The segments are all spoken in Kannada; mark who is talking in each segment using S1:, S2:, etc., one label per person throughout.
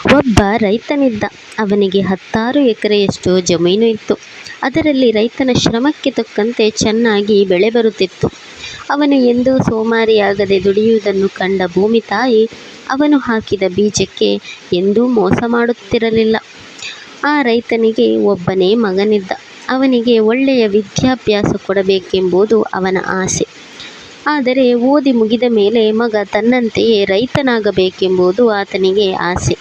S1: ಒಬ್ಬ ರೈತನಿದ್ದ. ಅವನಿಗೆ 10 ಎಕರೆಯಷ್ಟು ಜಮೀನು ಇತ್ತು. ಅದರಲ್ಲಿ ರೈತನ ಶ್ರಮಕ್ಕೆ ತಕ್ಕಂತೆ ಚೆನ್ನಾಗಿ ಬೆಳೆ ಬರುತ್ತಿತ್ತು. ಅವನು ಎಂದೂ ಸೋಮಾರಿಯಾಗದೆ ದುಡಿಯುವುದನ್ನು ಕಂಡ ಭೂಮಿ ತಾಯಿ ಅವನು ಹಾಕಿದ ಬೀಜಕ್ಕೆ ಎಂದೂ ಮೋಸ ಮಾಡುತ್ತಿರಲಿಲ್ಲ. ಆ ರೈತನಿಗೆ ಒಬ್ಬನೇ ಮಗನಿದ್ದ. ಅವನಿಗೆ ಒಳ್ಳೆಯ ವಿದ್ಯಾಭ್ಯಾಸ ಕೊಡಬೇಕೆಂಬುದು ಅವನ ಆಸೆ. ಆದರೆ ಓದಿ ಮುಗಿದ ಮೇಲೆ ಮಗ ತನ್ನಂತೆಯೇ ರೈತನಾಗಬೇಕೆಂಬುದು ಆತನಿಗೆ ಆಸೆ.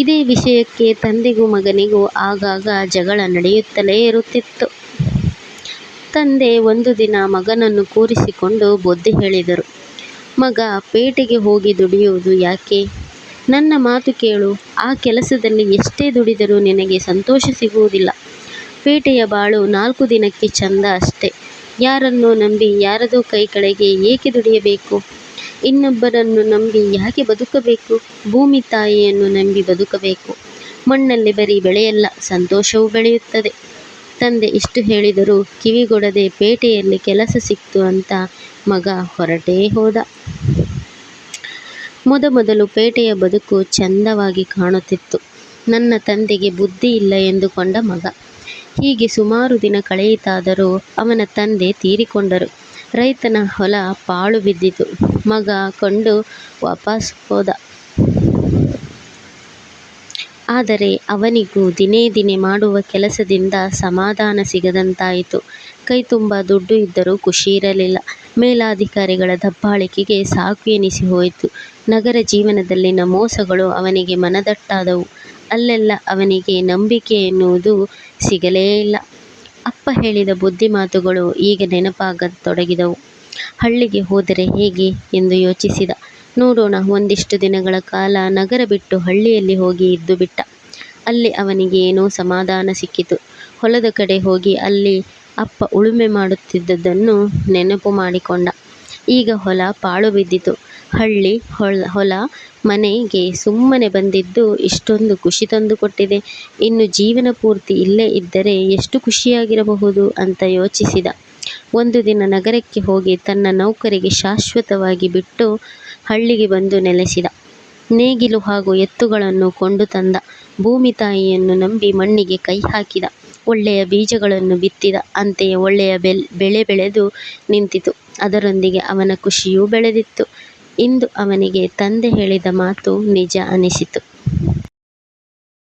S1: ಇದೇ ವಿಷಯಕ್ಕೆ ತಂದೆಗೂ ಮಗನಿಗೂ ಆಗಾಗ ಜಗಳ ನಡೆಯುತ್ತಲೇ ಇರುತ್ತಿತ್ತು. ತಂದೆ ಒಂದು ದಿನ ಮಗನನ್ನು ಕೂರಿಸಿಕೊಂಡು ಬುದ್ಧಿ ಹೇಳಿದರು. ಮಗ, ಪೇಟೆಗೆ ಹೋಗಿ ದುಡಿಯುವುದು ಯಾಕೆ? ನನ್ನ ಮಾತು ಕೇಳು. ಆ ಕೆಲಸದಲ್ಲಿ ಎಷ್ಟೇ ದುಡಿದರೂ ನಿನಗೆ ಸಂತೋಷ ಸಿಗುವುದಿಲ್ಲ. ಪೇಟೆಯ ಬಾಳು 4 ದಿನಕ್ಕೆ ಚಂದ ಅಷ್ಟೇ. ಯಾರನ್ನೋ ನಂಬಿ ಯಾರದೋ ಕೈ ಕೆಳಗೆ ಏಕೆ ದುಡಿಯಬೇಕು? ಇನ್ನೊಬ್ಬರನ್ನು ನಂಬಿ ಯಾಕೆ ಬದುಕಬೇಕು? ಭೂಮಿ ತಾಯಿಯನ್ನು ನಂಬಿ ಬದುಕಬೇಕು. ಮಣ್ಣಲ್ಲಿ ಬರೀ ಬೆಳೆಯಲ್ಲ, ಸಂತೋಷವೂ ಬೆಳೆಯುತ್ತದೆ. ತಂದೆ ಇಷ್ಟು ಹೇಳಿದರೂ ಕಿವಿಗೊಡದೆ ಪೇಟೆಯಲ್ಲಿ ಕೆಲಸ ಸಿಕ್ತು ಅಂತ ಮಗ ಹೊರಟೇ ಹೋದ. ಮೊದಮೊದಲು ಪೇಟೆಯ ಬದುಕು ಚಂದವಾಗಿ ಕಾಣುತ್ತಿತ್ತು. ನನ್ನ ತಂದೆಗೆ ಬುದ್ಧಿ ಇಲ್ಲ ಎಂದುಕೊಂಡ ಮಗ. ಹೀಗೆ ಸುಮಾರು ದಿನ ಕಳೆಯಿತಾದರೂ ಅವನ ತಂದೆ ತೀರಿಕೊಂಡರು. ರೈತನ ಹೊಲ ಪಾಳು ಬಿದ್ದಿತು. ಮಗ ಕೊಂಡು ವಾಪಸ್ ಹೋದ. ಆದರೆ ಅವನಿಗೂ ದಿನೇ ದಿನೇ ಮಾಡುವ ಕೆಲಸದಿಂದ ಸಮಾಧಾನ ಸಿಗದಂತಾಯಿತು. ಕೈ ತುಂಬ ದುಡ್ಡು ಇದ್ದರೂ ಖುಷಿ ಇರಲಿಲ್ಲ. ಮೇಲಾಧಿಕಾರಿಗಳ ದಬ್ಬಾಳಿಕೆಗೆ ಸಾಕು ಎನಿಸಿ ಹೋಯಿತು. ನಗರ ಜೀವನದಲ್ಲಿನ ಮೋಸಗಳು ಅವನಿಗೆ ಮನದಟ್ಟಾದವು. ಅಲ್ಲೆಲ್ಲ ಅವನಿಗೆ ನಂಬಿಕೆ ಎನ್ನುವುದು ಸಿಗಲೇ ಇಲ್ಲ. ಅಪ್ಪ ಹೇಳಿದ ಬುದ್ಧಿ ಮಾತುಗಳು ಈಗ ನೆನಪಾಗತೊಡಗಿದವು. ಹಳ್ಳಿಗೆ ಹೋದರೆ ಹೇಗೆ ಎಂದು ಯೋಚಿಸಿದ. ನೋಡೋಣ, ಒಂದಿಷ್ಟು ದಿನಗಳ ಕಾಲ ನಗರ ಬಿಟ್ಟು ಹಳ್ಳಿಯಲ್ಲಿ ಹೋಗಿ ಇದ್ದು ಬಿಟ್ಟ. ಅಲ್ಲಿ ಅವನಿಗೆ ಏನೋ ಸಮಾಧಾನ ಸಿಕ್ಕಿತು. ಹೊಲದ ಕಡೆ ಹೋಗಿ ಅಲ್ಲಿ ಅಪ್ಪ ಉಳುಮೆ ಮಾಡುತ್ತಿದ್ದುದನ್ನು ನೆನಪು ಮಾಡಿಕೊಂಡ. ಈಗ ಹೊಲ ಪಾಳು ಬಿದ್ದಿತು. ಹಳ್ಳಿ ಹೊಲ ಮನೆಗೆ ಸುಮ್ಮನೆ ಬಂದಿದ್ದು ಇಷ್ಟೊಂದು ಖುಷಿ ತಂದುಕೊಟ್ಟಿದೆ. ಇನ್ನು ಜೀವನ ಪೂರ್ತಿ ಇಲ್ಲೇ ಇದ್ದರೆ ಎಷ್ಟು ಖುಷಿಯಾಗಿರಬಹುದು ಅಂತ ಯೋಚಿಸಿದ. ಒಂದು ದಿನ ನಗರಕ್ಕೆ ಹೋಗಿ ತನ್ನ ನೌಕರಿಗೆ ಶಾಶ್ವತವಾಗಿ ಬಿಟ್ಟು ಹಳ್ಳಿಗೆ ಬಂದು ನೆಲೆಸಿದ. ನೇಗಿಲು ಹಾಗೂ ಎತ್ತುಗಳನ್ನು ಕೊಂಡು ತಂದ. ಭೂಮಿ ತಾಯಿಯನ್ನು ನಂಬಿ ಮಣ್ಣಿಗೆ ಕೈ ಹಾಕಿದ. ಒಳ್ಳೆಯ ಬೀಜಗಳನ್ನು ಬಿತ್ತಿದ. ಅಂತೆಯೇ ಒಳ್ಳೆಯ ಬೆಳೆ ಬೆಳೆದು ನಿಂತಿತು. ಅದರೊಂದಿಗೆ ಅವನ ಖುಷಿಯೂ ಬೆಳೆದಿತ್ತು. ಇಂದು ಅವನಿಗೆ ತಂದೆ ಹೇಳಿದ ಮಾತು ನಿಜ ಅನಿಸಿತು.